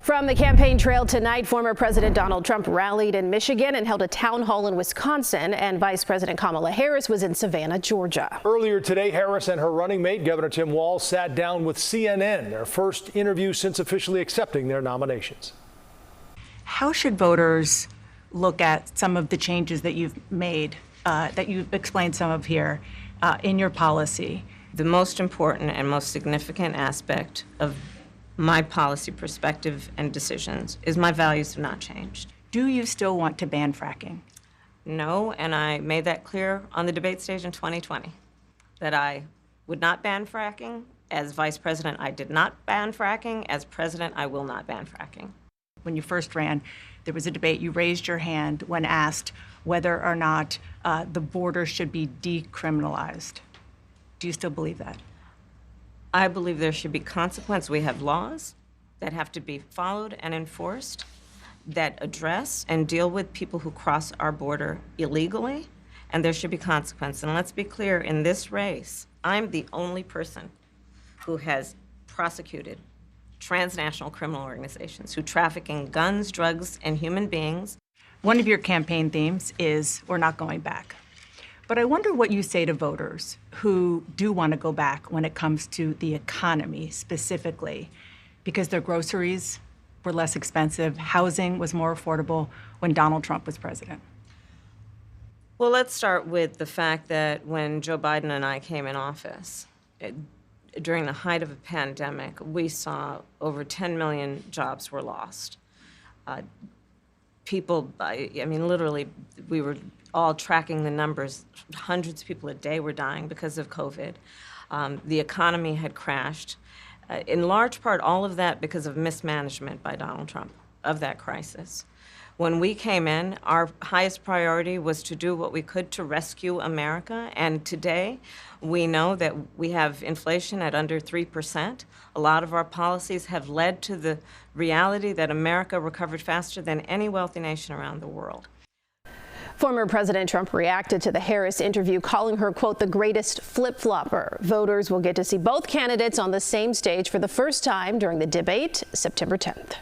From the campaign trail tonight, former President Donald Trump rallied in Michigan and held a town hall in Wisconsin, and Vice President Kamala Harris was in Savannah, Georgia. Earlier today, Harris and her running mate, Governor Tim Walz, sat down with CNN, their first interview since officially accepting their nominations. How should voters look at some of the changes that you've made, that you've explained some of here, in your policy? The most important and most significant aspect of my policy perspective and decisions is my values have not changed. Do you still want to ban fracking? No, and I made that clear on the debate stage in 2020, that I would not ban fracking. As vice president, I did not ban fracking. As president, I will not ban fracking. When you first ran, there was a debate. You raised your hand when asked whether or not the border should be decriminalized. Do you still believe that? I believe there should be consequence. We have laws that have to be followed and enforced that address and deal with people who cross our border illegally, and there should be consequence. And let's be clear, in this race, I'm the only person who has prosecuted transnational criminal organizations who traffic in guns, drugs, and human beings. One of your campaign themes is we're not going back. But I wonder what you say to voters who do want to go back when it comes to the economy specifically, because their groceries were less expensive, housing was more affordable when Donald Trump was president. Well, let's start with the fact that when Joe Biden and I came in office, during the height of a pandemic, we saw over 10 million jobs were lost. People, I mean, literally, we were all tracking the numbers. Hundreds of people a day were dying because of COVID. The economy had crashed. In large part, all of that because of mismanagement by Donald Trump of that crisis. When we came in, our highest priority was to do what we could to rescue America. And today, we know that we have inflation at under 3%. A lot of our policies have led to the reality that America recovered faster than any wealthy nation around the world. Former President Trump reacted to the Harris interview, calling her, quote, the greatest flip-flopper. Voters will get to see both candidates on the same stage for the first time during the debate September 10th.